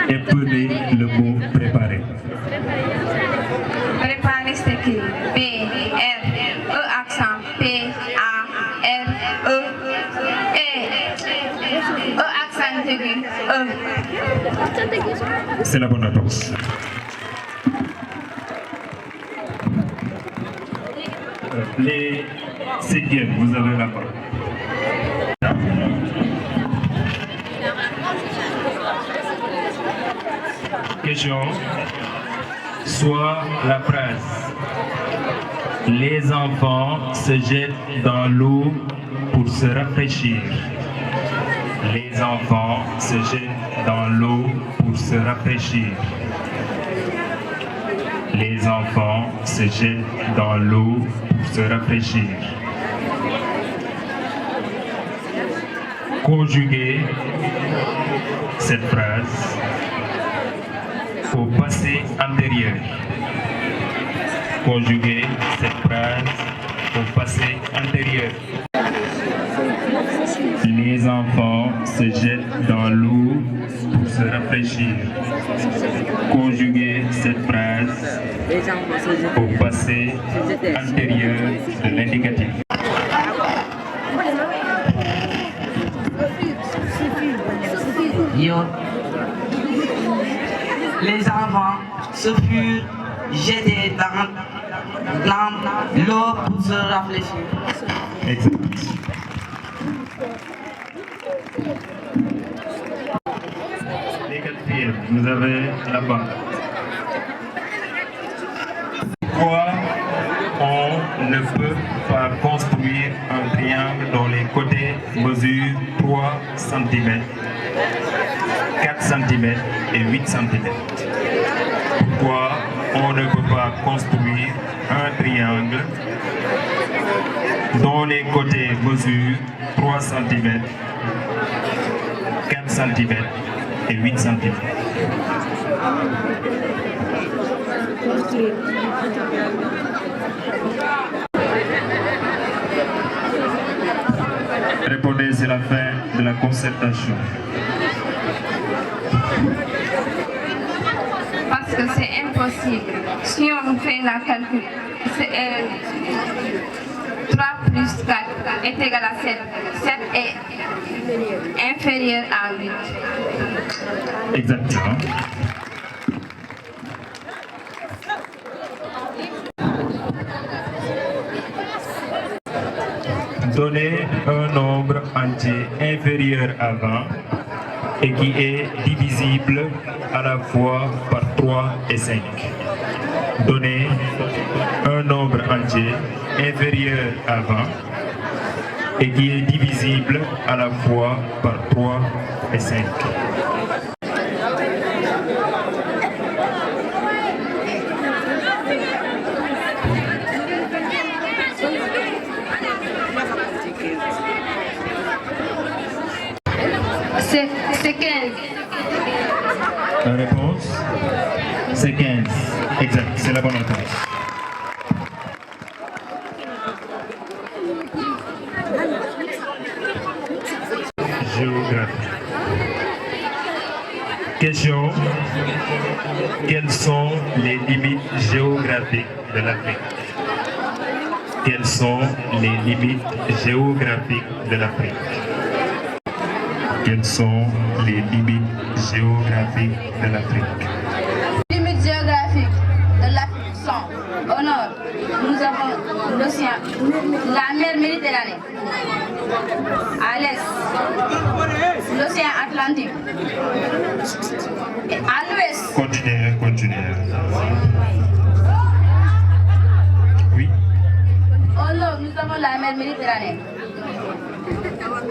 Épelez le mot préparer. Préparer s'écrit P-R-E accent P-A-R-E E accent aigu E. C'est la bonne réponse. Les cinquièmes, vous avez la parole. Question. Soit la phrase. Les enfants se jettent dans l'eau pour se rafraîchir. Les enfants se jettent dans l'eau pour se rafraîchir. Les enfants se jettent dans l'eau pour se rafraîchir. Conjuguez cette phrase au passé antérieur. Conjuguez cette phrase au passé antérieur. Les enfants se jettent dans l'eau pour se rafraîchir. Conjuguez cette phrase au passé antérieur de l'indicatif. Les enfants se furent jetés dans l'eau pour se rafraîchir. Exact. Les quatrièmes, vous avez la banque. Pourquoi on ne peut pas construire un triangle dont les côtés mesurent 3 cm, 4 cm et 8 cm? Pourquoi on ne peut pas construire un triangle dont les côtés mesurent 3 cm, 4 cm et 8 cm? Répondez, c'est la fin de la concertation. Parce que c'est impossible. Si on fait la calcul, 3 plus 4 est égal à 7. 7 est inférieur à 8. Exactement. Donnez un nombre entier inférieur à 20 et qui est divisible à la fois par 3 et 5. Donnez un nombre entier inférieur à 20 et qui est divisible à la fois par 3 et 5. C'est 15. La réponse, c'est 15. Exact, c'est la bonne réponse. Géographie. Question. Quelles sont les limites géographiques de l'Afrique? Quelles sont les limites géographiques de l'Afrique? Quelles sont les limites géographiques de l'Afrique? Les limites géographiques de l'Afrique sont au nord, nous avons l'océan, la mer Méditerranée. À l'est, l'océan Atlantique. Et à l'ouest, Continuez. Oui. au nord, nous avons la mer Méditerranée.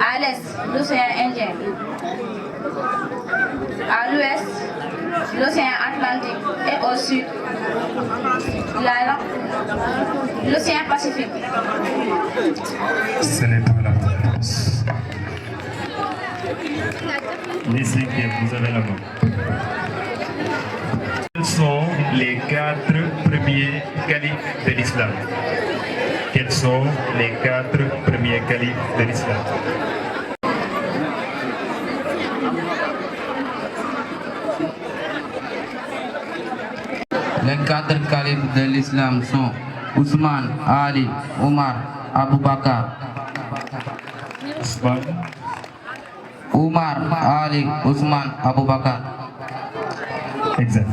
À l'est, l'océan Indien. À l'ouest, l'océan Atlantique. Et au sud, l'océan Pacifique. Ce n'est pas la réponse. Les cinquièmes, vous avez la main. Quels sont les 4 premiers califes de l'islam? Quels sont les 4 premiers califes de l'islam? Les 4 califes de l'islam sont Ousmane, Ali, Omar, Abu Bakr. Omar, Ali, Ousmane, Abu Bakr. Exact.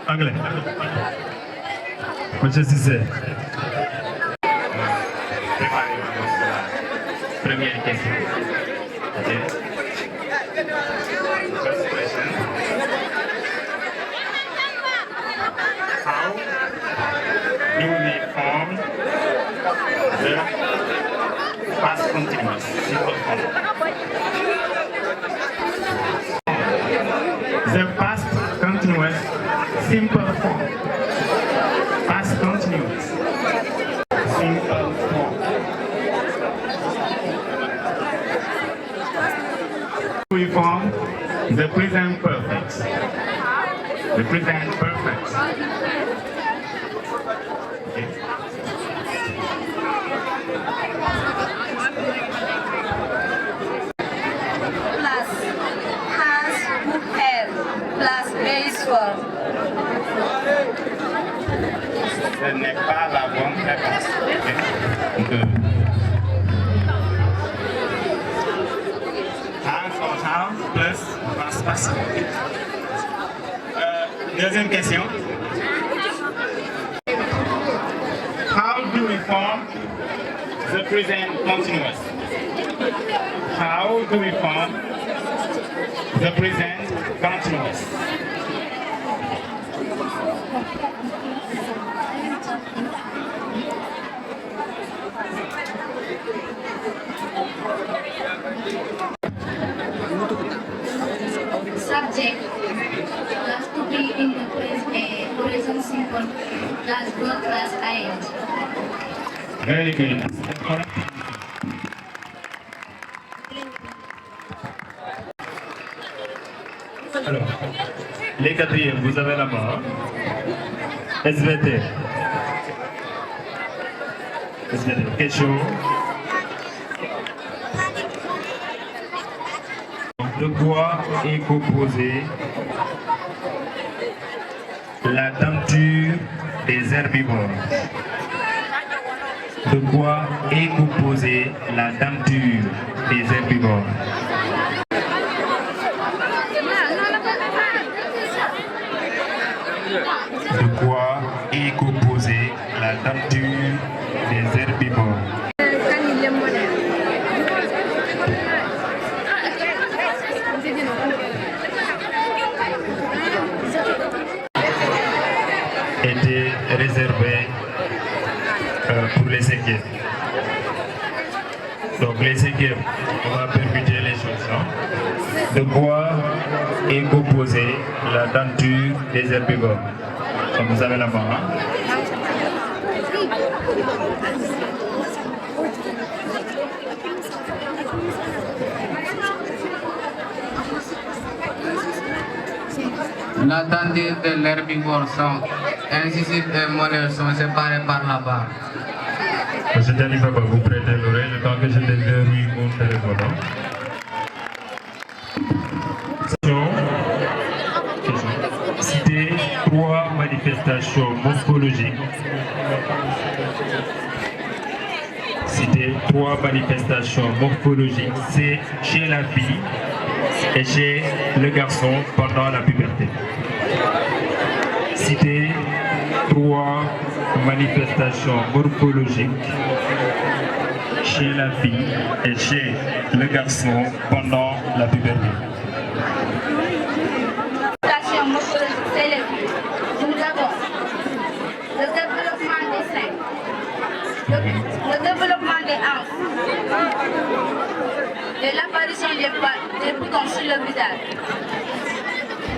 Anglais. Monsieur Cissé. Première question. Okay. First question. How do we form the past continuous simple form? The past continuous simple form. Past continuous simple form. We form the present perfect. The present perfect. Okay. Plus has, who have, plus base form. Ce n'est pas la bonne réponse. Okay. Has or have plus past participle. Deuxième question. How do we form the present continuous? How do we form the present continuous? Subject plus to be in the present simple plus verb plus ing. Very good. Alors, les quatrièmes, vous avez la main. SVT. SVT. Question. De quoi est composée la denture des herbivores? De quoi est composée la denture des herbivores? De quoi est composée la denture des herbivores? Était réservé pour les cinquièmes. Donc les cinquièmes, on va permuter les choses. Hein? De quoi est composée la denture des herbivores? Donc vous avez la main. Hein? La denture de l'herbivore sont incisives et molaires sont séparées par la barre. Monsieur Diani Baba, vous prêtez l'oreille le temps que je déverrouille mon téléphone. Citez 3 manifestations morphologiques. Citez 3 manifestations morphologiques. C'est chez la fille et chez le garçon pendant la puberté. Citez 3 manifestations morphologiques chez la fille et chez le garçon pendant la puberté. Manifestation morphologique, c'est les filles. Nous avons le développement des seins, le développement des hanches, et l'apparition des boutons sur le visage.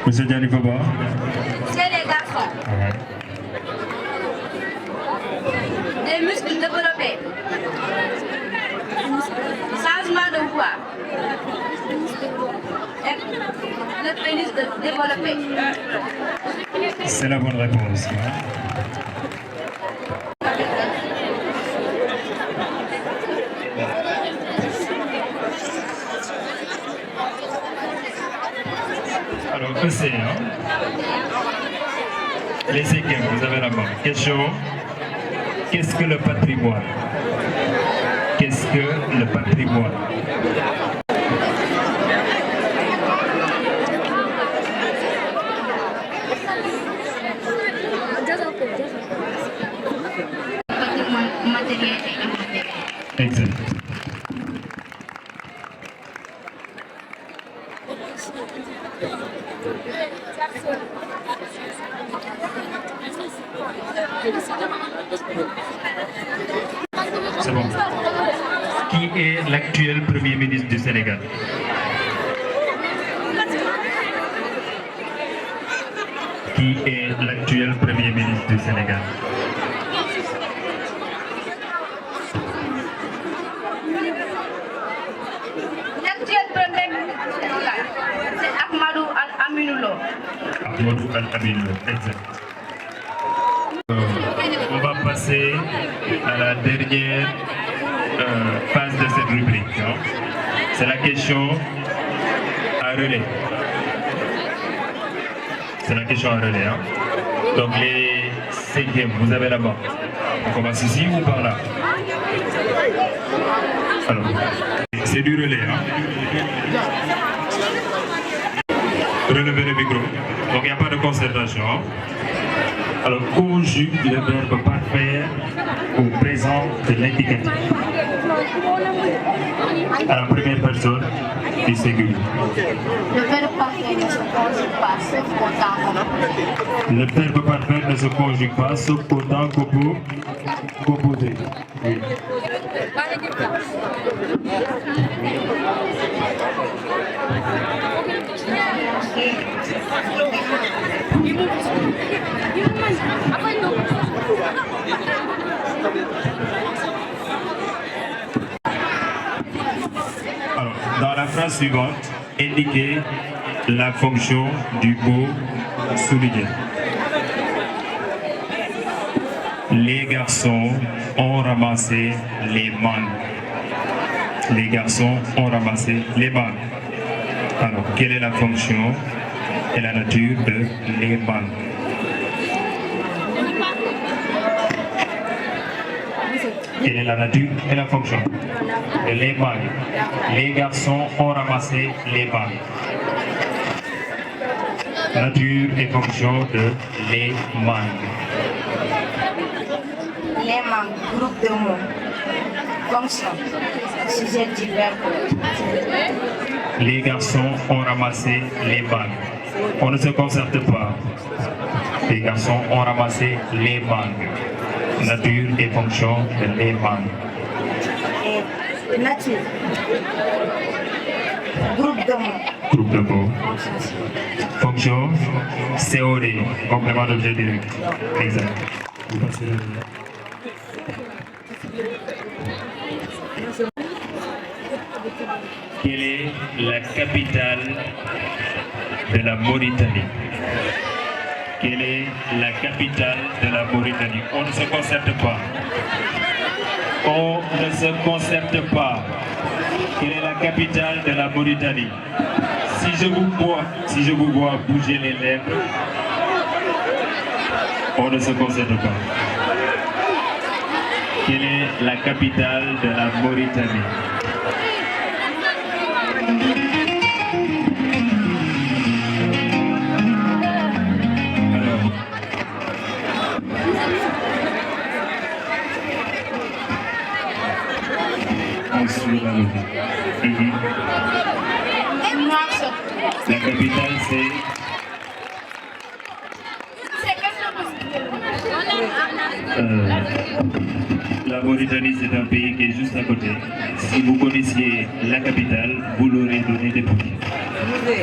Monsieur Diani Baba. Chez les garçons, des muscles développés, changement de voix, et le pénis développé. C'est la bonne réponse. le sait, hein? Les cinquièmes, vous avez la main. Question. Qu'est-ce que le patrimoine? Qu'est-ce que le patrimoine? Patrimoine matériel et immatériel. Exact. C'est bon. Qui est l'actuel Premier ministre du Sénégal? Qui est l'actuel Premier ministre du Sénégal? L'actuel Premier ministre du Sénégal, c'est Ahmadou Al-Aminoulo. Ahmadou Al-Aminoulo, exact. On va passer à la dernière phase de cette rubrique. Hein. C'est la question à relais. C'est la question à relais. Hein. Donc les cinquièmes, vous avez la main. On commence ici ou par là? Alors, c'est du relais. Hein. Relevez le micro. Donc il n'y a pas de concentration. Hein. Alors, conjugue le verbe parfaire au présent de l'indicatif. À la première personne du singulier. Le verbe parfait ne se conjugue pas sauf au temps commun. Le verbe parfait ne se conjugue pas sauf au temps composé. Oui. Alors, dans la phrase suivante, indiquez la fonction du mot souligné. Les garçons ont ramassé les mangues. Les garçons ont ramassé les mangues. Alors, quelle est la fonction et la nature de les mangues? Quelle est la nature et la fonction de les mangues? Les garçons ont ramassé les mangues. Nature et fonction de les mangues. Les mangues, groupe de mots. Fonction, sujet du verbe. Les garçons ont ramassé les mangues. On ne se concerte pas. Les garçons ont ramassé les mangues. Nature et fonction de les mangues. Et nature, groupe de mots. Groupe de mots. Fonction, COD, complément d'objet direct. Exact. Vous passez le... Quelle est la capitale de la Mauritanie? Quelle est la capitale de la Mauritanie? On ne se concerte pas. On ne se concerte pas. Quelle est la capitale de la Mauritanie? Si je vous vois bouger les lèvres, on ne se concerte pas. Quelle est la capitale de la Mauritanie? La capitale c'est... La Mauritanie c'est un pays qui est juste à côté. Si vous connaissiez la capitale, vous l'aurez donné des points.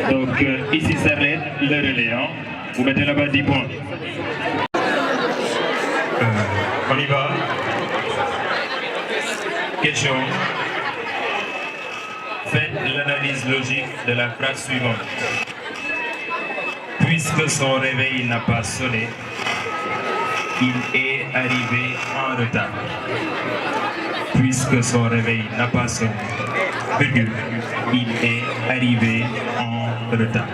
Donc ici s'arrête le relais. Hein. Vous mettez là-bas 10 points. On y va. Question. Faites l'analyse logique de la phrase suivante. Puisque son réveil n'a pas sonné, il est arrivé en retard. Puisque son réveil n'a pas sonné, virgule, il est arrivé en retard.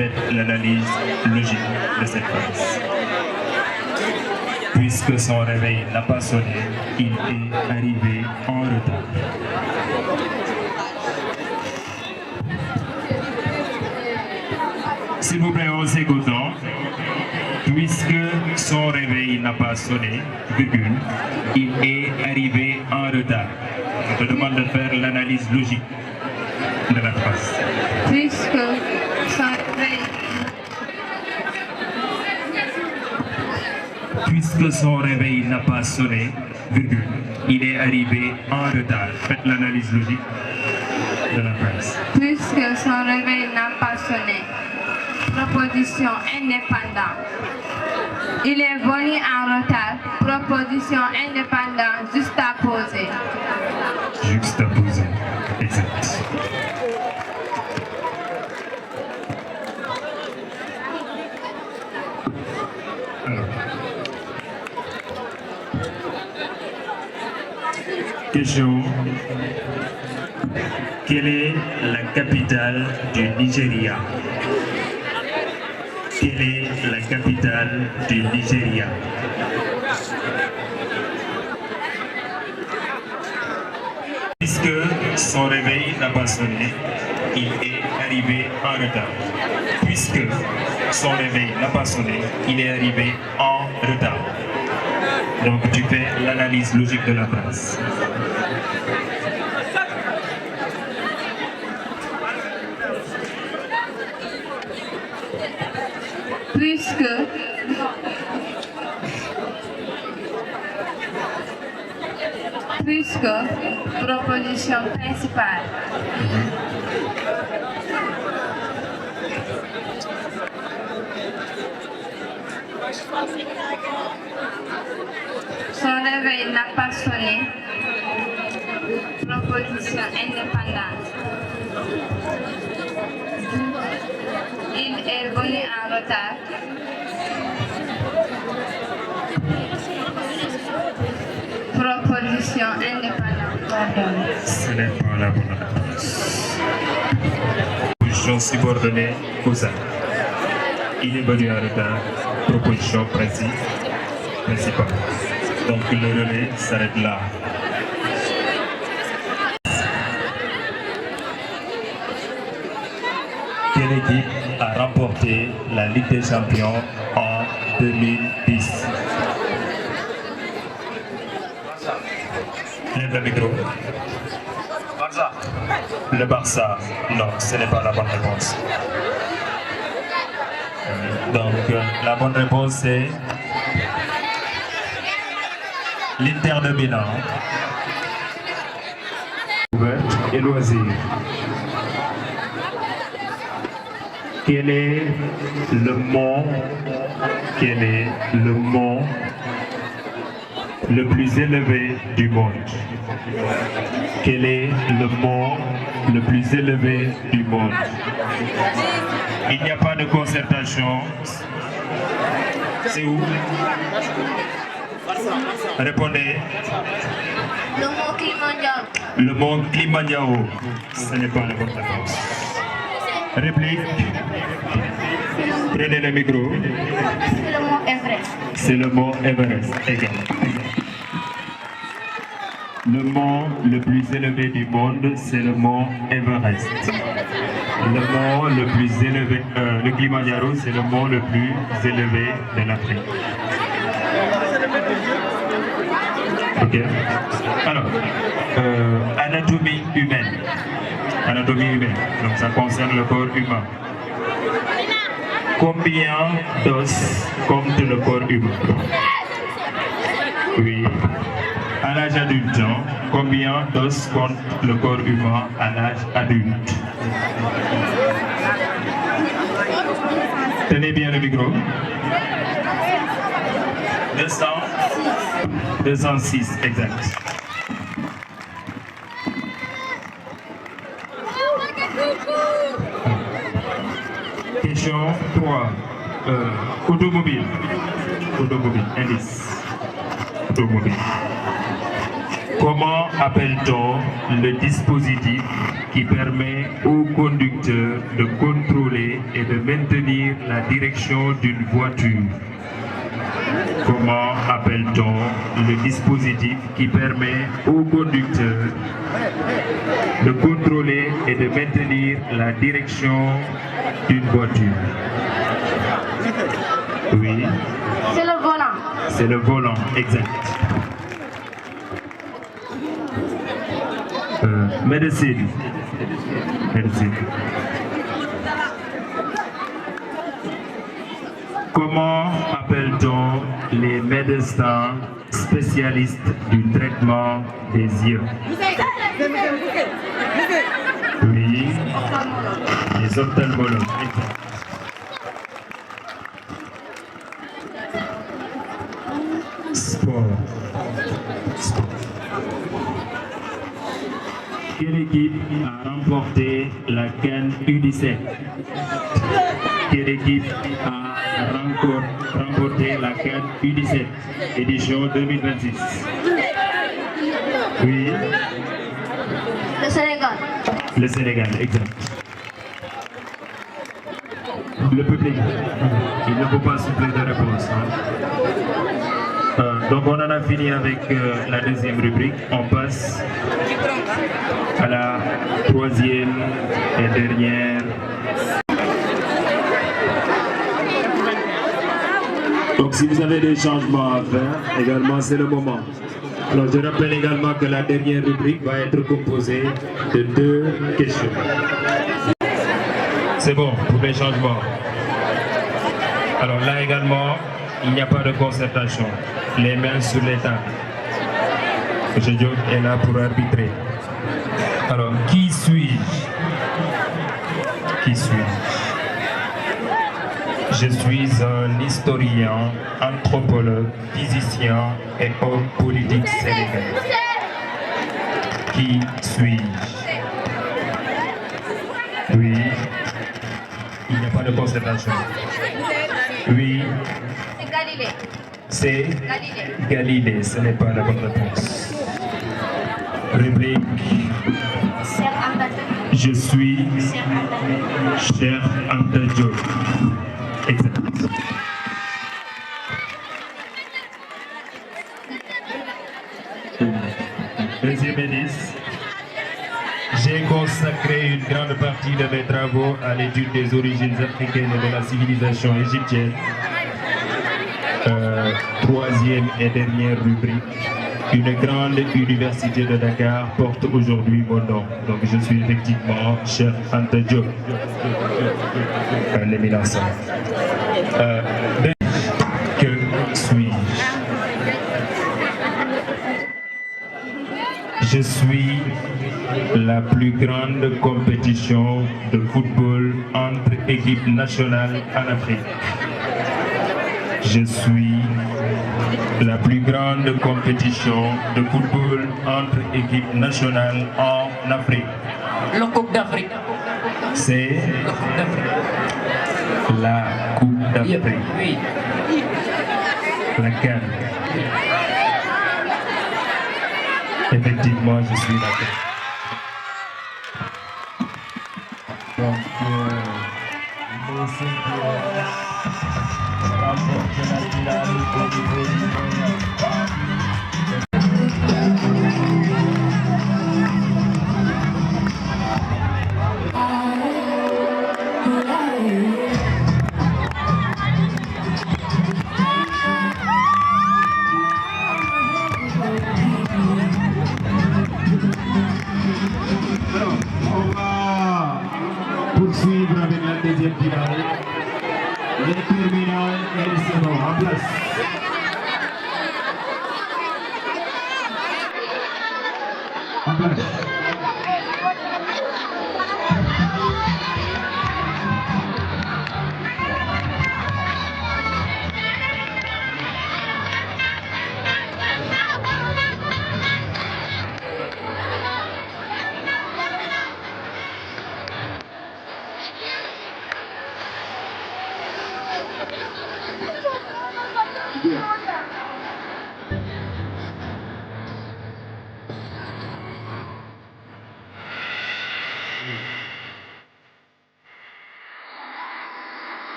Faites l'analyse logique de cette phrase. Puisque son réveil n'a pas sonné, il est arrivé en retard. S'il vous plaît, on s'écoute. Puisque son réveil n'a pas sonné, virgule, il est arrivé en retard. Je te demande de faire l'analyse logique de la phrase. Puisque son réveil Puisque son réveil n'a pas sonné, virgule, il est arrivé en retard. Faites l'analyse logique de la phrase. Puisque son réveil n'a pas sonné. Proposition indépendante. Il est venu en retard. Proposition indépendante juxtaposée. Juxtaposé. Exact. Alors. Question. Quelle est la capitale du Nigeria? Quelle est la capitale du Nigeria? Puisque son réveil n'a pas sonné, il est arrivé en retard. Puisque son réveil n'a pas sonné, il est arrivé en retard. Donc tu fais l'analyse logique de la phrase. Puisque proposition principale. Son réveil n'a pas sonné. Proposition indépendante. Il est venu en retard. Proposition indépendante. Ce n'est pas la bonne réponse. Proposition subordonnée aux actes. Il est venu en retard. Proposition principale. Donc le relais s'arrête là. Quelle équipe a remporté la Ligue des Champions en 2010? Lève le micro. Barça. Le Barça. Non, ce n'est pas la bonne réponse. Donc, la bonne réponse c'est l'Inter de Milan. Et loisirs. Quel est le mont le plus élevé du monde? Quel est le mont le plus élevé du monde? Il n'y a pas de concertation. C'est où? Répondez. Le mot Kilimanjaro. Le mont Kilimanjaro. Ce n'est pas la bonne réponse. Réplique. Prenez le micro. C'est le mot Everest. C'est le mont Everest. Égal. Le mont le plus élevé du monde, c'est le mont Everest. Le mont le plus élevé, le Kilimanjaro, c'est le mont le plus élevé de l'Afrique. Ok. Alors, anatomie humaine. Anatomie humaine. Donc ça concerne le corps humain. Combien d'os compte le corps humain? Oui. À l'âge adulte, hein? Combien d'os compte le corps humain à l'âge adulte? Tenez bien le micro. 206, exact. Question 3. Automobile. Automobile, indice. Automobile. Comment appelle-t-on le dispositif qui permet au conducteur de contrôler et de maintenir la direction d'une voiture? Comment appelle-t-on le dispositif qui permet au conducteur de contrôler et de maintenir la direction d'une voiture? Oui. C'est le volant. C'est le volant, exact. Médecine. Médecine. Comment appelle-t-on les médecins spécialistes du traitement des yeux? Oui. Les ophtalmologues, exact. Sport. Sport. Quelle équipe a remporté la CAN U17? Quelle équipe a remporté la CAN U17 édition 2026? Oui. Le Sénégal. Le Sénégal, exact. Le public, il ne faut pas souffler de réponse. Donc on en a fini avec la deuxième rubrique. On passe à la troisième et dernière. Donc si vous avez des changements à faire, également c'est le moment. Alors je rappelle également que la dernière rubrique va être composée de 2 questions. C'est bon pour les changements. Alors là également, il n'y a pas de concertation. Les mains sur les tables. M. Diop est là pour arbitrer. Alors, qui suis-je? Qui suis-je? Je suis un historien, anthropologue, physicien et homme politique sénégalais. Qui suis-je? Oui. Il n'y a pas de concertation. Oui. C'est Galilée. C'est Galilée. Ce n'est pas la bonne réponse. Rubrique. Je suis Cheikh Anta Diop. Exact. Deuxième indice. J'ai consacré une grande partie de mes travaux à l'étude des origines africaines et de la civilisation égyptienne. Troisième et dernière rubrique. Une grande université de Dakar porte aujourd'hui mon nom. Donc je suis effectivement Cheikh Anta Diop. Un éminence. Que suis-je? Je suis la plus grande compétition de football entre équipes nationales en Afrique. Je suis la plus grande compétition de football entre équipes nationales en Afrique. La Coupe d'Afrique. C'est la Coupe d'Afrique. Oui. La CAN. Effectivement, je suis la CAN. Donc, le Sénégal remporte la finale au niveau du monde. Poursuivre avec la deuxième finale. Les terminales et les seront en place. En place.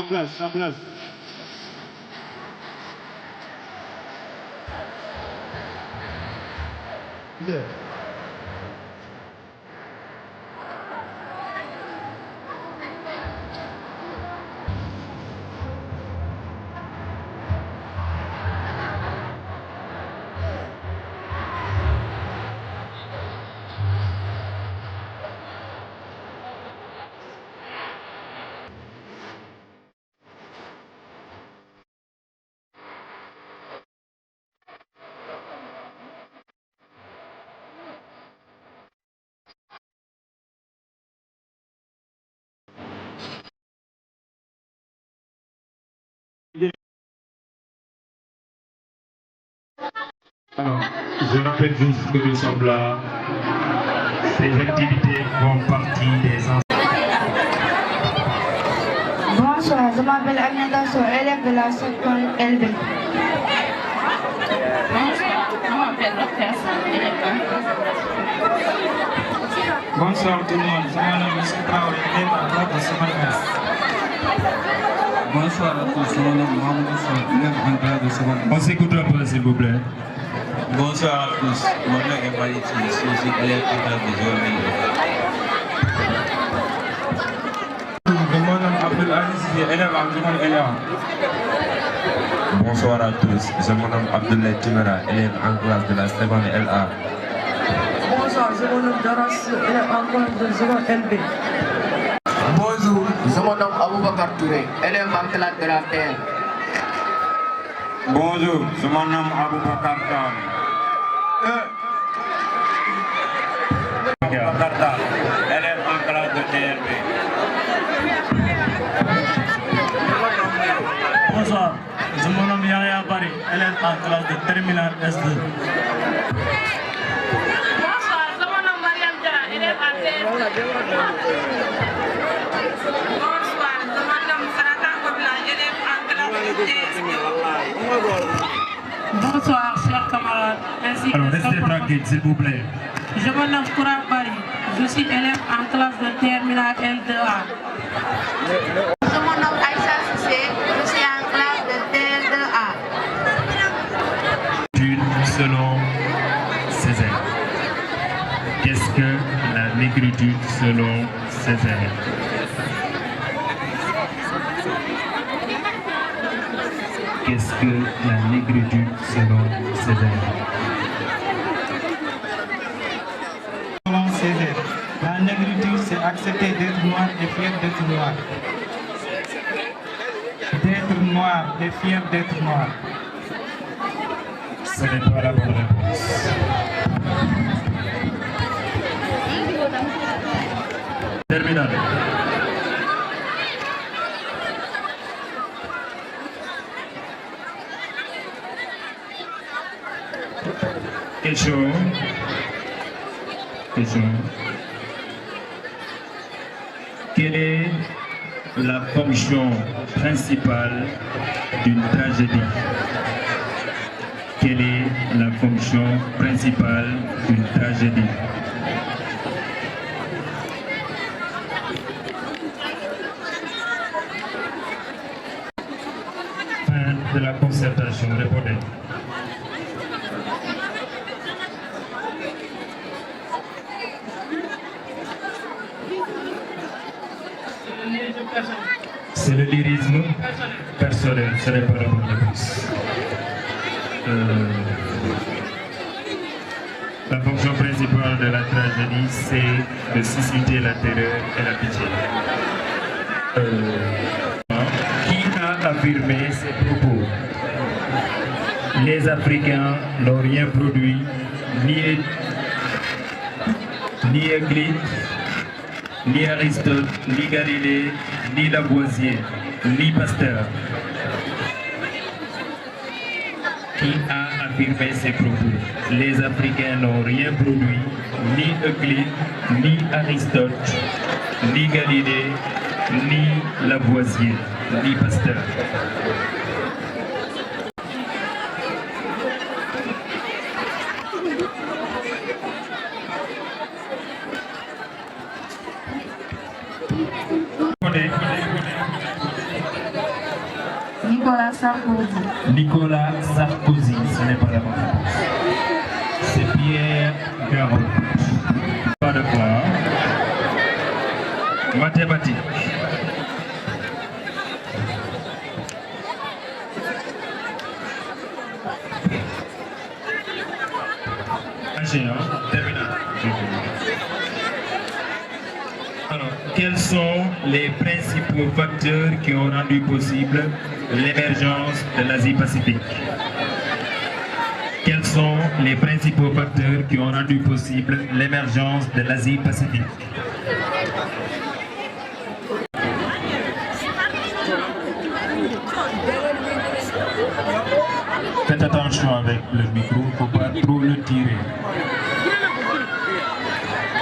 place, en place. Bien. Alors, je rappelle juste que nous sommes là. Ces activités font partie des Bonsoir, je m'appelle Aminata Sow, élève de la seconde LB. Bonsoir, je m'appelle Rokhaya, élève. Bonsoir tout le monde, je m'appelle M. Traoré, élève en classe de seconde S. Bonsoir à tous, je m'appelle Mohamed Sow, élève en classe de seconde S. On s'écoute un peu, s'il vous plaît. Bonsoir à tous, mon nom est Maliti, je suis aussi élève en classe de seconde S. Je m'appelle Abdul Aziz, élève en seconde LA. Bonsoir à tous, je m'appelle Abdoulaye Timera, élève en classe de la seconde LA. Bonsoir, je m'appelle Daras, élève en classe de seconde LB. Bonjour, je m'appelle Aboubakar Touré, élève en classe de la TR. Bonjour, je m'appelle Aboubakar Touré. Élève en classe de TRB. Bonsoir, je m'appelle Yahya Bari, élève en classe de terminale S2. Bonsoir, je m'appelle Mariam Dia, élève en TS2. Bonsoir, je m'appelle Sarata Kobla, élève en classe de TS2. Bonsoir, chers camarades, ainsi Alors, que restez tranquille, s'il vous plaît. je m'appelle Koura Bari, je suis élève en classe de terminale L2A. Je m'appelle Aïssa Sissé, je suis en classe de TL2A. Selon Césaire. Qu'est-ce que la négritude selon Césaire? Qu'est-ce que la négritude selon Césaire? Selon Césaire, la négritude c'est accepter d'être noir et fier d'être noir. D'être noir et fier d'être noir. Ce n'est pas la bonne réponse. Terminal. Question. Quelle est la fonction principale d'une tragédie? Quelle est la fonction principale d'une tragédie? Fin de la concertation, répondez. C'est le lyrisme personnel, ce n'est pas la bonne réponse. La fonction principale de la tragédie, c'est de susciter la terreur et la pitié. Qui a affirmé ces propos? Les Africains n'ont rien produit, ni Euclide, ni Aristote, ni Galilée, ni Lavoisier, ni Pasteur. Qui a affirmé ces propos? Les Africains n'ont rien produit, ni Euclide, ni Aristote, ni Galilée, ni Lavoisier, ni Pasteur. Nicolas Sarkozy. Nicolas Sarkozy, ce n'est pas la bonne réponse. C'est Pierre Garot. Pas de point. Mathématiques. AG1, terminal. Alors, quels sont les principaux facteurs qui ont rendu possible l'émergence de l'Asie-Pacifique? Quels sont les principaux facteurs qui ont rendu possible l'émergence de l'Asie-Pacifique? Faites attention avec le micro, il ne faut pas trop le tirer.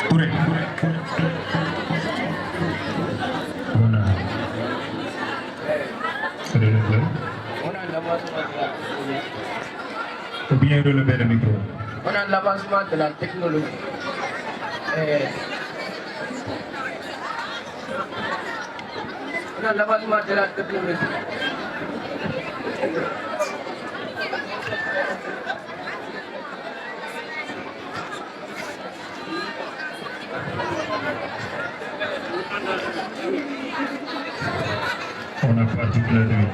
Touré. Voilà. Relevez. Faut bien relever le micro. On a l'avancement de la technologie. On a l'avancement de la technologie. On n'a pas toute la nuit.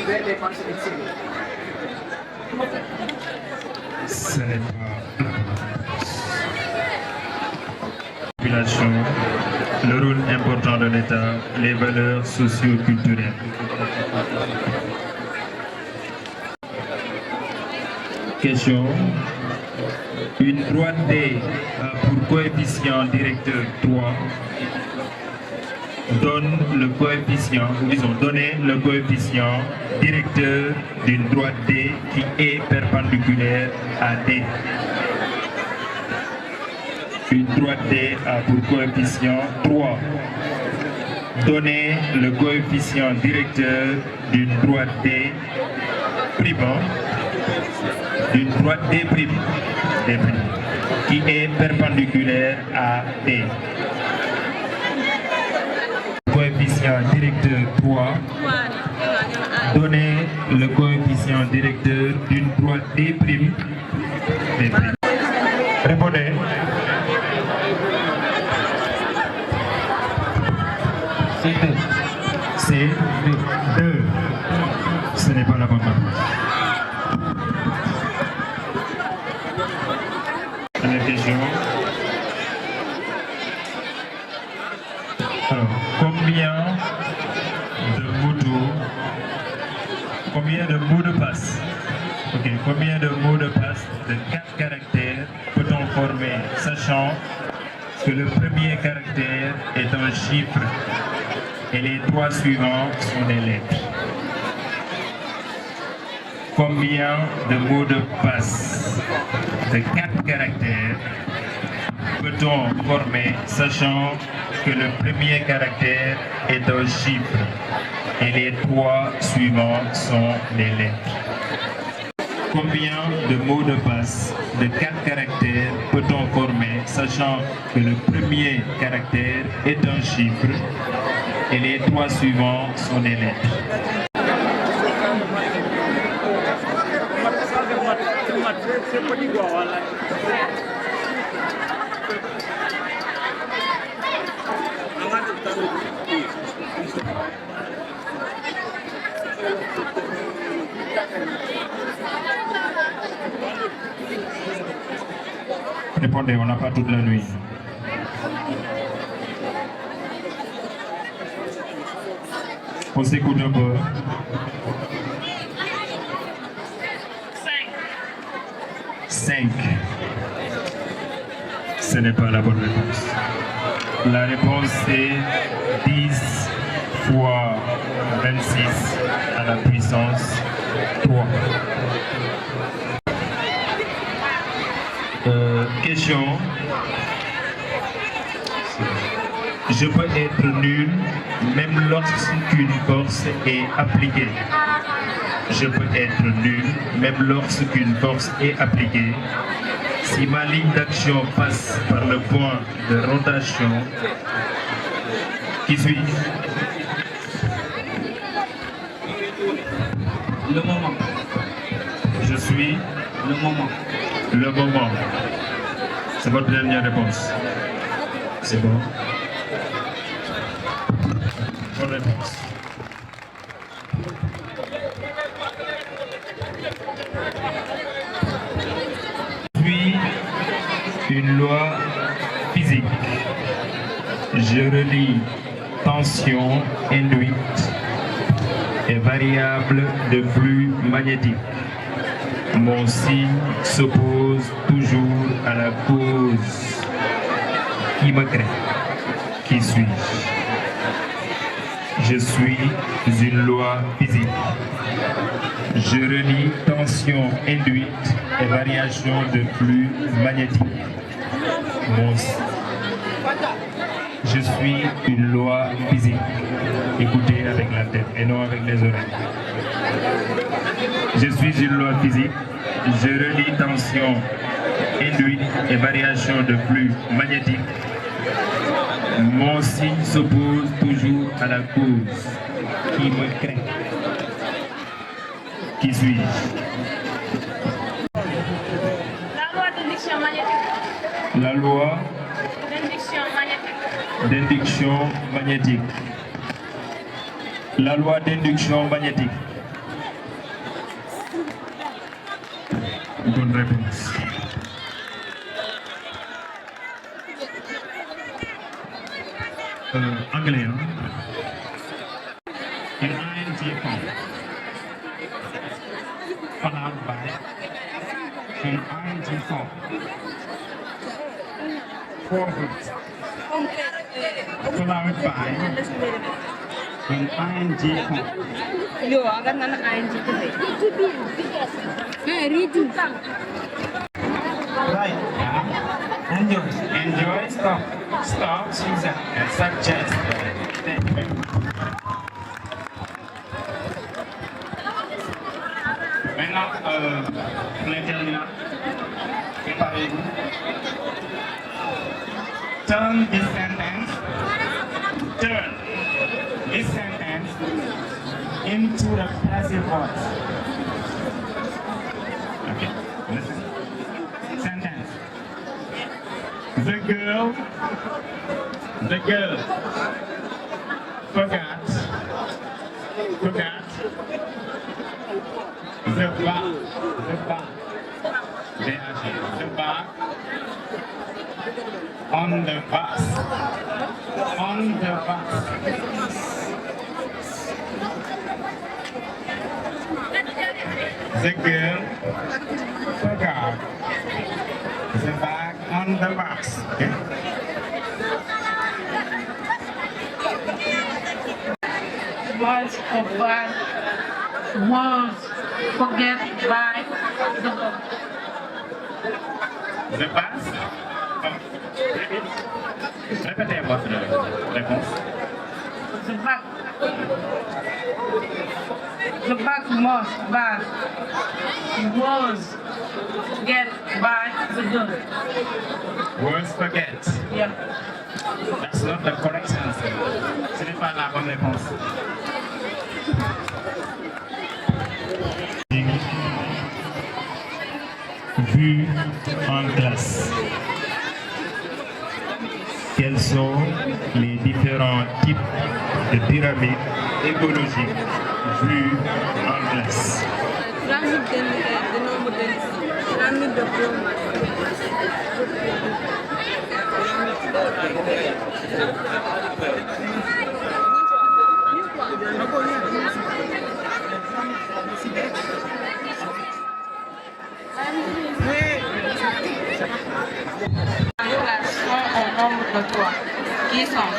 Vers les pensées extérieures. Ce n'est pas la population, le rôle important de l'État, les valeurs socio-culturelles. Question. Une droite D a pour coefficient directeur 3 donne le coefficient, ou disons donner le coefficient directeur d'une droite D qui est perpendiculaire à D. Une droite D a pour coefficient 3. Donner le coefficient directeur d'une droite D prime, d'une droite D prime, qui est perpendiculaire à D. Coefficient directeur 3, donner le coefficient directeur d'une droite D prime. Répondez. C'est 2. Ce n'est pas la bonne réponse. Première question. Alors, combien de mots de passe? Ok, combien de mots de passe de 4 caractères peut-on former, sachant que le premier caractère est un chiffre et les 3 suivants sont des lettres? Combien de mots de passe de 4 caractères peut-on former, sachant que le premier caractère est un chiffre et les 3 suivants sont des lettres? Combien de mots de passe de 4 caractères peut-on former, sachant que le premier caractère est un chiffre et les 3 suivants sont des lettres? Répondez, on n'a pas toute la nuit. On s'écoute un peu. 5. Ce n'est pas la bonne réponse. La réponse est 10 fois 26 à la puissance 3. Question. Je peux être nul même lorsqu'une force est appliquée. Je peux être nul même lorsqu'une force est appliquée. Si ma ligne d'action passe par le point de rotation, qui suis-je? Le moment. Je suis Le moment. le moment. C'est votre dernière réponse. C'est bon. Bonne réponse. Puis une loi physique. Je relie tension induite et variable de flux magnétique. Mon signe s'oppose toujours à la cause qui me crée. Qui suis-je? Je suis une loi physique. Je relie tension induite et variation de flux magnétique. Je suis une loi physique. Écoutez avec la tête et non avec les oreilles. Je suis une loi physique. Je relie tension induite et variation de flux magnétique. Mon signe s'oppose toujours à la cause qui me crée. Qui suis-je? La loi d'induction magnétique. La loi D'induction magnétique. d'induction magnétique. La loi d'induction magnétique. Bonne réponse. Anglais, hein? An ing form followed by an ing form. Forward followed by an ing form. Right. Enjoy. Enjoy. Stop. Stop. Susan. And suggest. Maintenant, l'interminable. Préparez-vous. Turn this sentence. Turn this sentence into the passive voice. Okay. Listen. Sentence. The girl forgot the bag on the bus. The girl forgot the bag on the bus. Okay? Was forget by the book. The bus. Répétez votre réponse. The back was get by the book. Was forget. Yeah. That's not the correct answer. Ce n'est pas la bonne réponse. Vue en classe. Quels sont les différents types de pyramides écologiques vues en classe? Pyramide de nombre de pyramide de nombre de trois, qui sont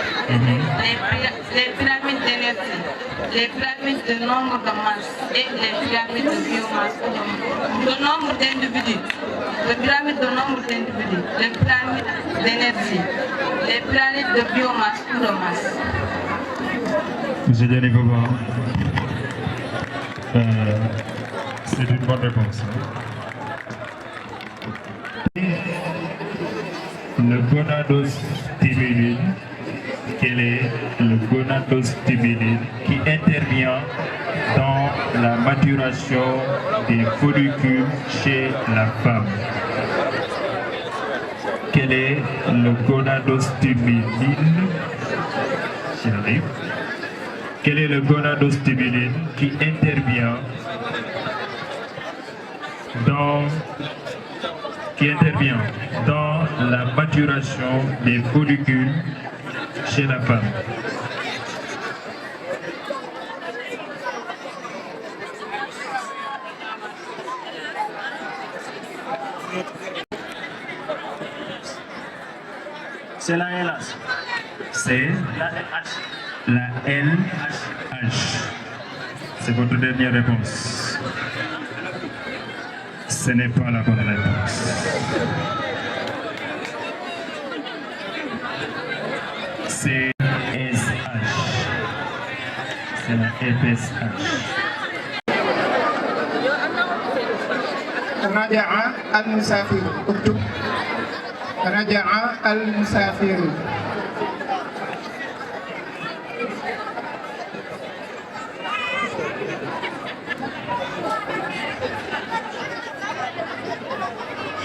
les pyramides d'énergie, les pyramides de nombre de masse et les pyramides de biomasse. Le nombre d'individus, les pyramides de nombre d'individus, les pyramides d'énergie, les pyramides de biomasse ou de masse. Monsieur Diallo, c'est une bonne réponse. le gonadotropine. Quel est le gonadotropine qui intervient dans la maturation des follicules chez la femme? Quel est le gonadotropine? J'arrive. Quel est le gonadotropine qui intervient dans la maturation des follicules chez la femme? C'est la LH. C'est La LH. la LH. C'est votre dernière réponse. Ce n'est pas la bonne réponse. C'est SH. C'est la FSH. رجع المسافر اكتب رجع المسافر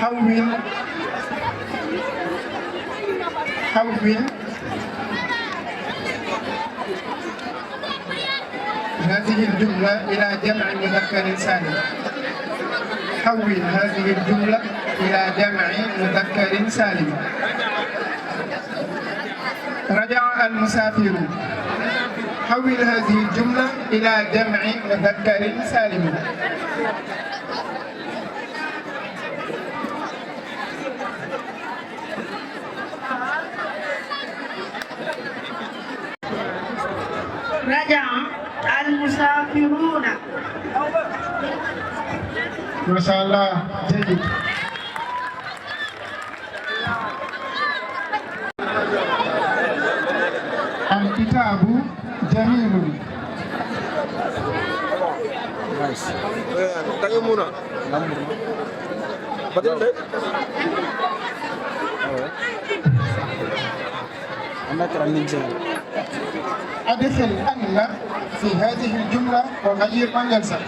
حول هذه الجملة إلى جمع مذكر سالم. حول هذه الجملة إلى جمع مذكر سالم. رجع المسافر. حول هذه الجملة إلى جمع مذكر سالم. رجع المسافرون. ما شاء الله جيد. الكتاب جميل. أدخل أن في هذه الجملة وغير ما يلزم.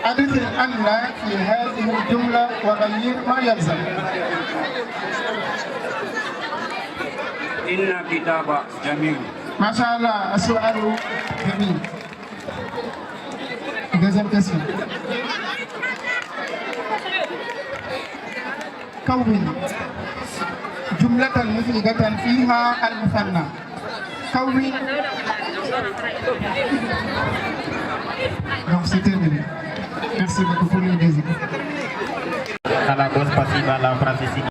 أدخل أن في هذه الجملة وغير ما يلزم. إن كتاب جميل. ما شاء الله السؤال جميل. Deuxième question. كون جملة مفيدة فيها المثنى. كون. Donc c'est terminé. Merci beaucoup pour le désir. À la pause passive à la phrase ici.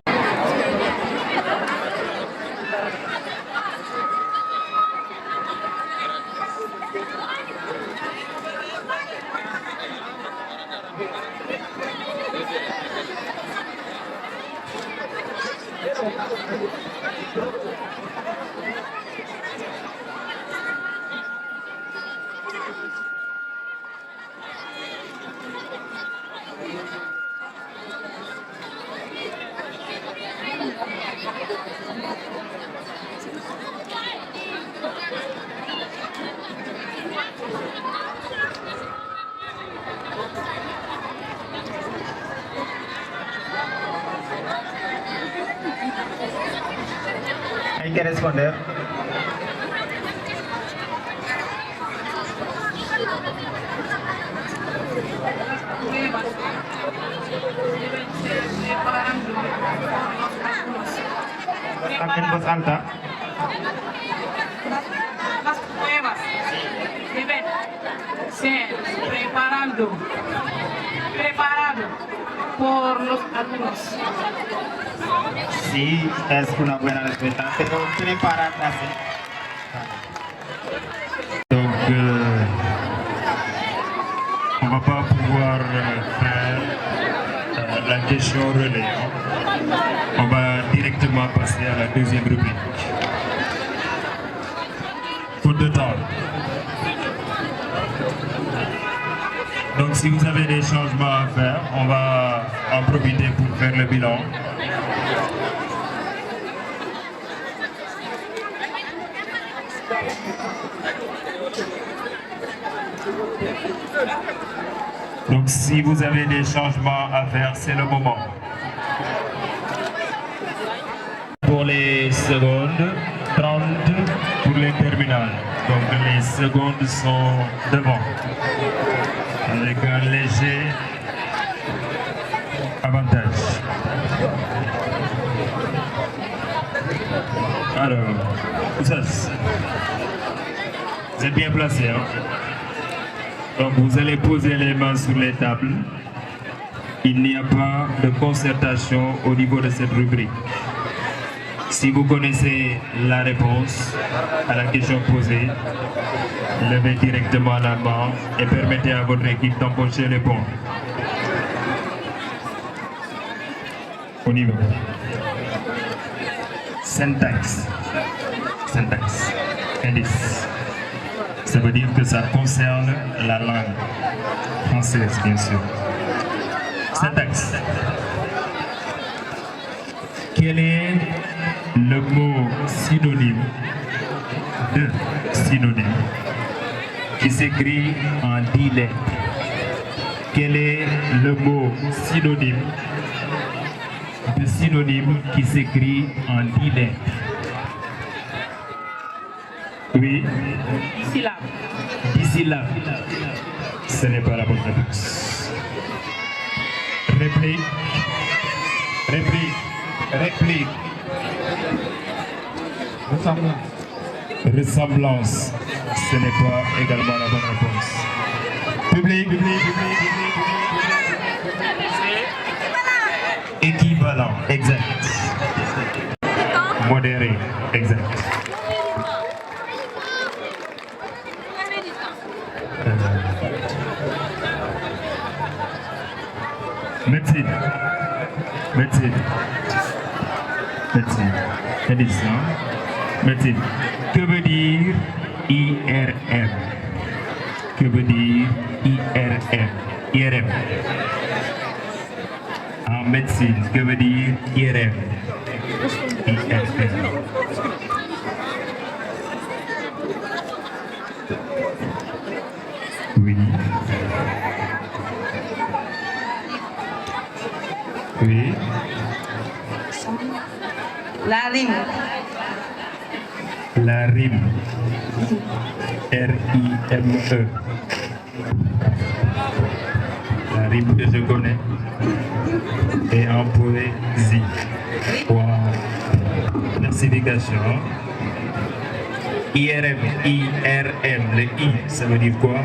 Hay que responder. En voz alta. Las pruebas deben ser preparado por los alumnos. Sí, es una buena respuesta, pero preparar así. Donc, on va pas pouvoir faire la question relais. On va directement passer à la deuxième rubrique. Faute de temps. Donc, si vous avez des changements à faire, on va en profiter pour faire le bilan. Donc si vous avez des changements à faire, c'est le moment. Pour les secondes, 30 pour les terminales. Donc les secondes sont devant. Avec un léger avantage. Alors, Oussas, vous êtes bien placé, hein? Donc vous allez poser les mains sur les tables. Il n'y a pas de concertation au niveau de cette rubrique. Si vous connaissez la réponse à la question posée, levez directement la main et permettez à votre équipe d'empocher les points. On y va. Syntaxe. Syntaxe. Indice. Ça veut dire que ça concerne la langue française, bien sûr. Syntaxe. Quel est le mot synonyme de synonyme qui s'écrit en 10 lettres? Quel est le mot synonyme de synonyme qui s'écrit en 10 lettres? Oui. 10 syllabes. 10 syllabes. Ce n'est pas la bonne réponse. Réplique. Réplique. Réplique. Ressemblance. Ressemblance. Ce n'est pas également la bonne réponse. Public. Équivalent. Exact. Modéré. Exact. Médecine. Médecine. Médecine. Médecine. Médecine. Que veut dire IRM? Que veut dire IRM? IRM. En médecine, que veut dire IRM? IRM. Oui. Oui. La rime. La rime. R-I-M-E. La rime que je connais est en poésie. Wow. Classification. IRM, IRM, le I, ça veut dire quoi?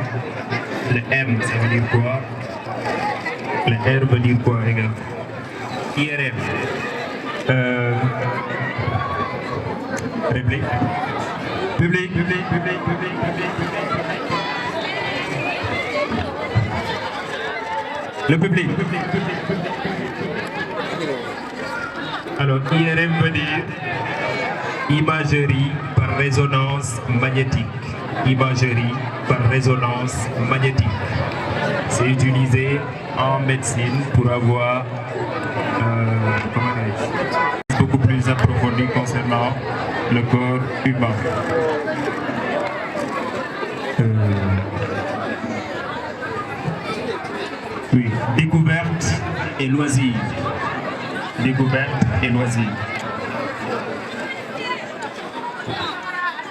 Le M, ça veut dire quoi? Le R veut dire quoi, les gars? IRM. Réplique. Public. Le public. Alors, IRM veut dire imagerie par résonance magnétique. Imagerie par résonance magnétique. C'est utilisé en médecine pour avoir beaucoup plus approfondi concernant le corps humain. Oui, découverte et loisir. Découverte et loisir.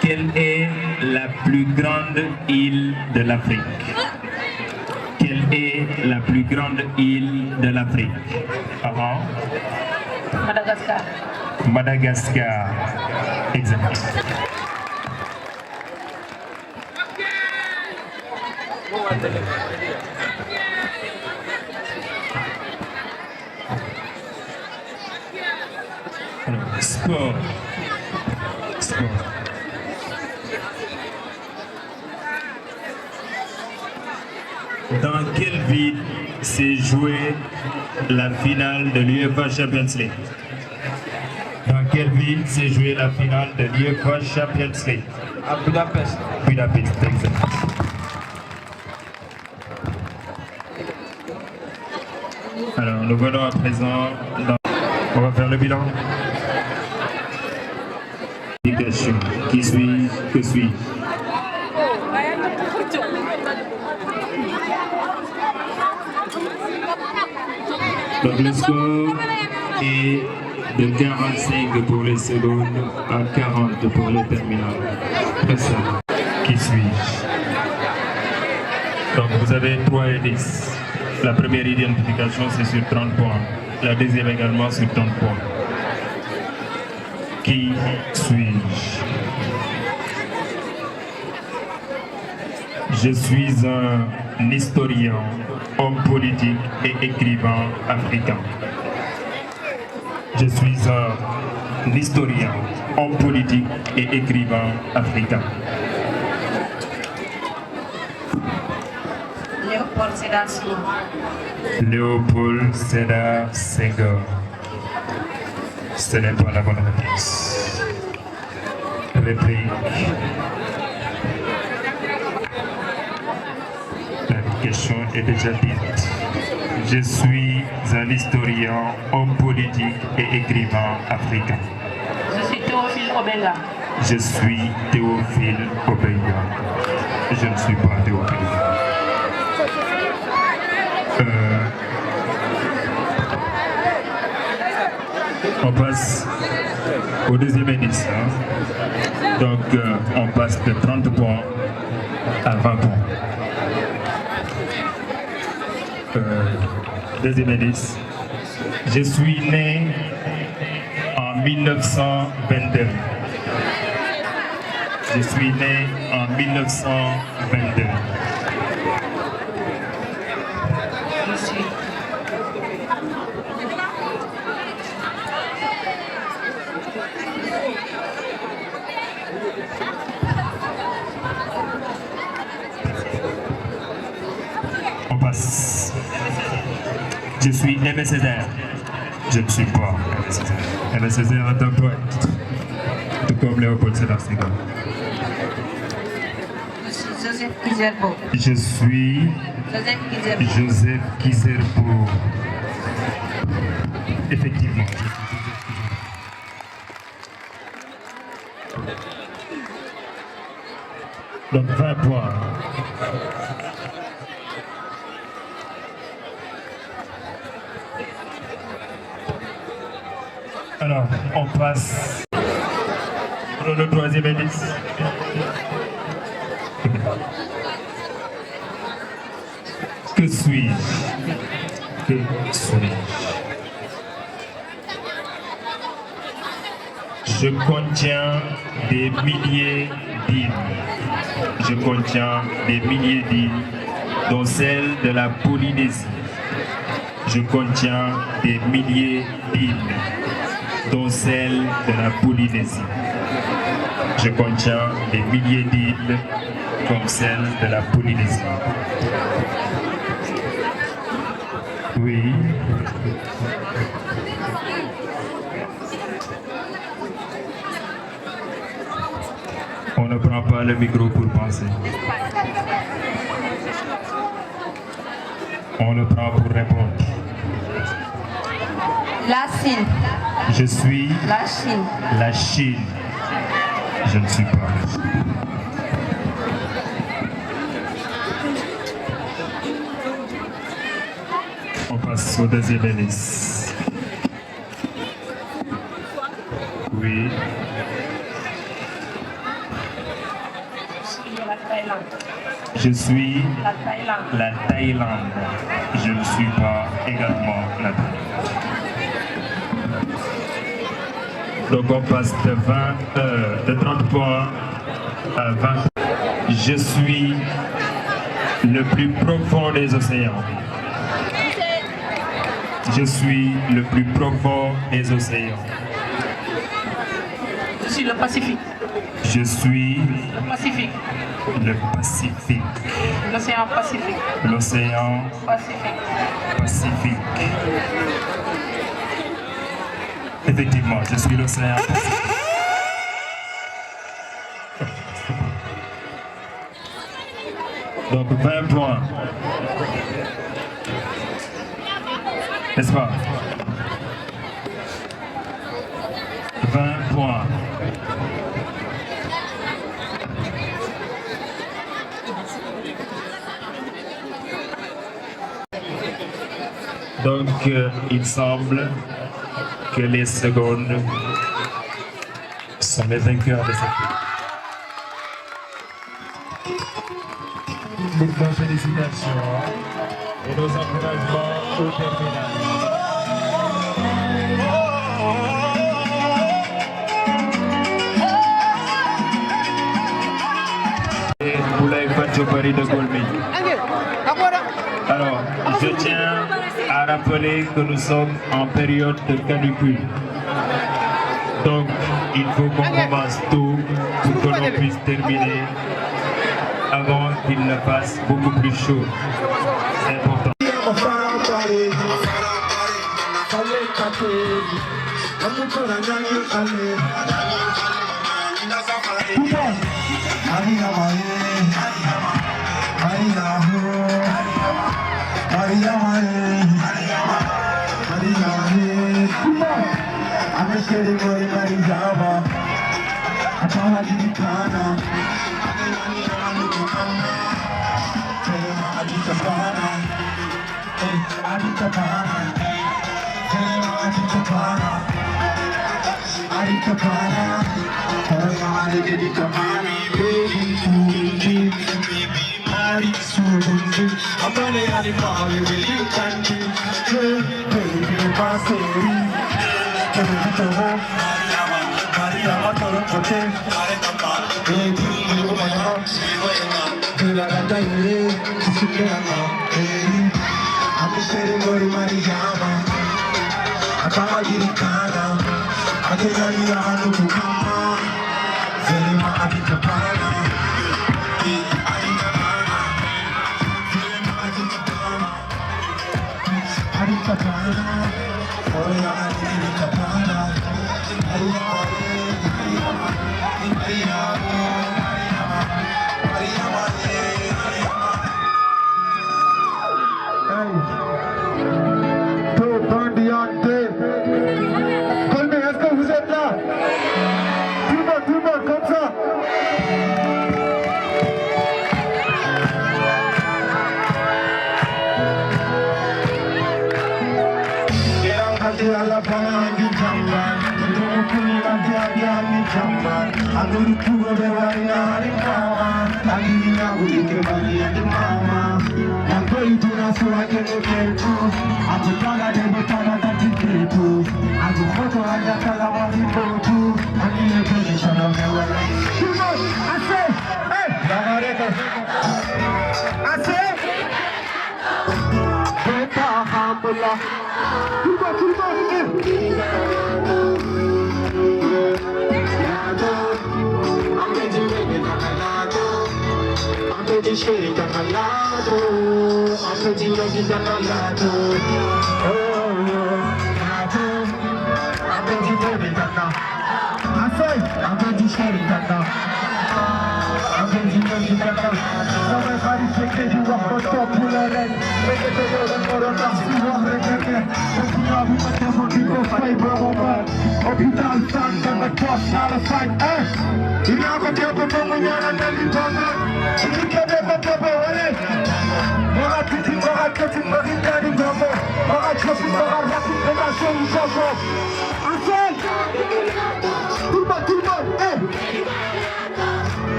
Quelle est la plus grande île de l'Afrique? Quelle est la plus grande île de l'Afrique? Madagascar. Madagascar. Exact. Alors, sport. Sport. Dans quelle ville s'est jouée la finale de l'UEFA Champions League? Dans quelle ville s'est jouée la finale de l'UEFA Champions League? À Budapest. Budapest, exact. Alors, nous venons à présent dans... On va faire le bilan. Qui suit, que suit. Donc le score est de 45 pour les secondes à 40 pour les terminales. Très simple. Qui suis-je? Donc vous avez 3 et 10. La première identification c'est sur 30 points. La deuxième également sur 30 points. Qui suis-je? Je suis un historien, homme politique et écrivain africain. Je suis un historien, homme politique et écrivain africain. Léopold Sédar Senghor. Léopold Sédar Senghor. Ce n'est pas la bonne réponse. Réplique. La question est déjà dite. Je suis un historien, homme politique et écrivain africain. Je suis Théophile Obenga. Je suis Théophile Obenga. Je ne suis pas Théophile. On passe au deuxième indice. Donc on passe de 30 points à 20 points. Deuxième indice. Je suis né en 1922. Je suis né en 1922. On passe. Je suis Aimé Césaire. Je ne suis pas Aimé Césaire. Aimé Césaire est un poète, tout comme Léopold Sédar Senghor. Je suis Joseph Kizerbo. Je suis Joseph Kizerbo. Effectivement. Donc 20 points. Alors, on passe pour le troisième indice. Que suis-je? Que suis-je? Je contiens des milliers d'îles. Je contiens des milliers d'îles, dont celle de la Polynésie. Je contiens des milliers d'îles, dont celle de la Polynésie. Je contiens des milliers d'îles, comme celle de la Polynésie. Oui. On ne prend pas le micro pour penser. On le prend pour répondre. La Chine. Je suis La Chine. la Chine. Je ne suis pas la Chine. On passe au deuxième indice. Oui. Je suis la Thaïlande. Je ne suis pas également la Thaïlande. Donc on passe de 30 points à 20. Je suis le plus profond des océans. Je suis le plus profond des océans. Je suis le Pacifique. Je suis Le Pacifique. le Pacifique. L'océan Pacifique. L'océan Pacifique. Pacifique. Effectivement, je suis l'océan Pacifique. Donc 20 points. N'est-ce pas? 20 points. Donc, il semble que les secondes sont les vainqueurs de cette lutte. Toutes nos félicitations et nos encouragements au terminal. Boulaye Fadjobari de Golmi. Alors, je tiens à rappeler que nous sommes en période de canicule. Donc, il faut qu'on commence tôt pour que l'on puisse terminer avant qu'il ne fasse beaucoup plus chaud. C'est important.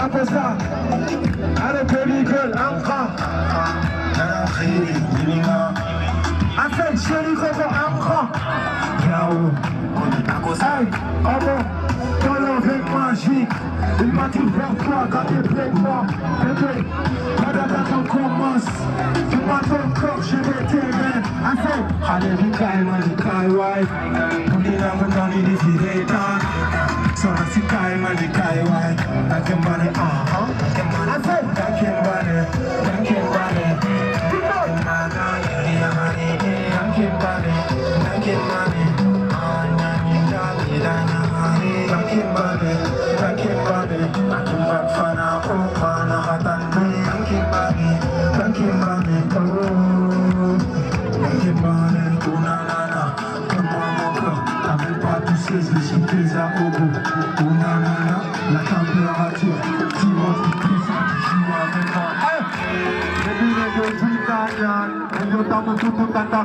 tapez ça. Allez, pellicule, encore. Afin, chérie, encore. Hey, oh bon, ton love magique. Il m'attire vers toi quand t'es près de moi. Bébé, madame, on commence. Tu m'attends encore, je vais t'aimer. Afin, allez, Rikai, ouais. Pour les lames, on est décidé, so I see Kai man, the Kai white. I can money, I said, I can je suis déjà au bout. La température, tu vois, tu joues avec moi. Baby, les deux italiens, et je t'aime tout tata.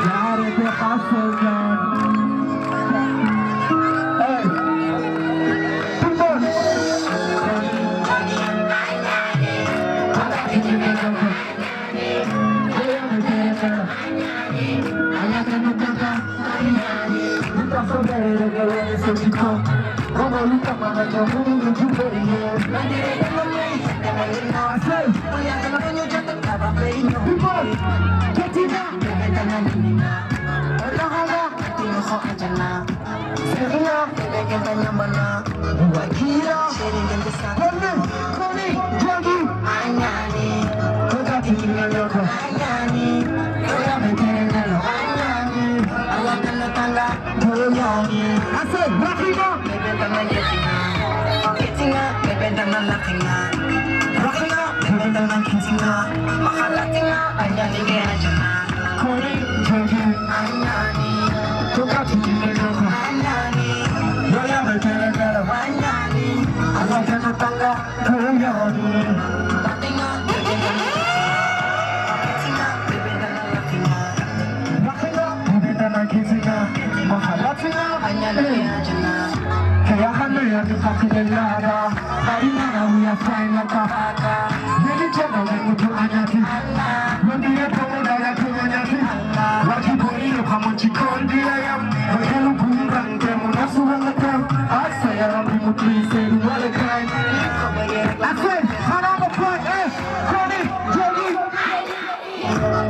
J'arrête de passer, hey, tout le monde. I said, rocking up, baby, I'm not getting up, baby, I'm not laughing up. Rocking up, baby, I'm not getting up. Mahalating up, I'm not getting up. Calling, drinking, I'm not. Took out to the local, I'm not. You're never getting better, I'm not. I'm not gonna tanga, calling your name. Rocking up, baby, I'm not getting up, baby, I'm not laughing up. Rocking up, baby, I'm not getting up. Mahalating up. Kaya kami ang ipakilala. Karinara, we are flying like a haka. Nili jana, wengutuan natin. Wendiya pumula natin natin. Waki puriyo kamunchi kondi ayam. Wagelu kumrang demo nasuwang atam. Asaya rambi mutri seru walakay. Asay, harama point, Koni, Jogi.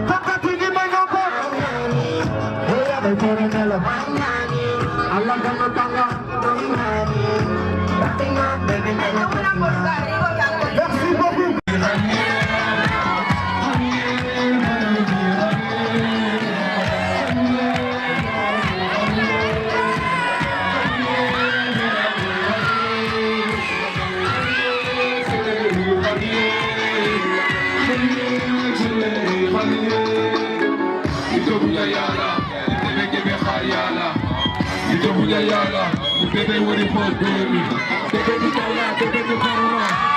Pakatini mayoko. Oya, betere nela. Allah gonna tanga, baby, merci beaucoup. Yala, the baby with the fuck with me. The baby go out, the baby go out.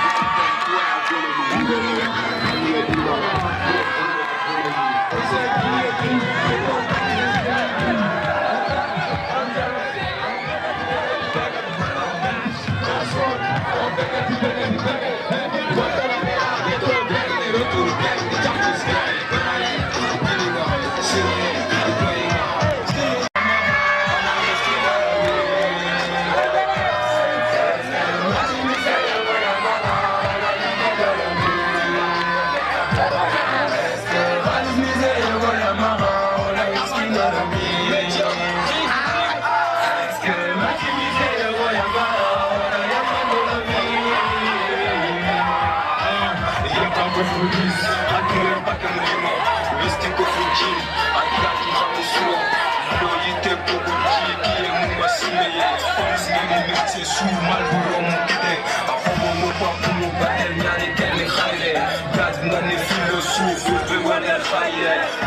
Fire,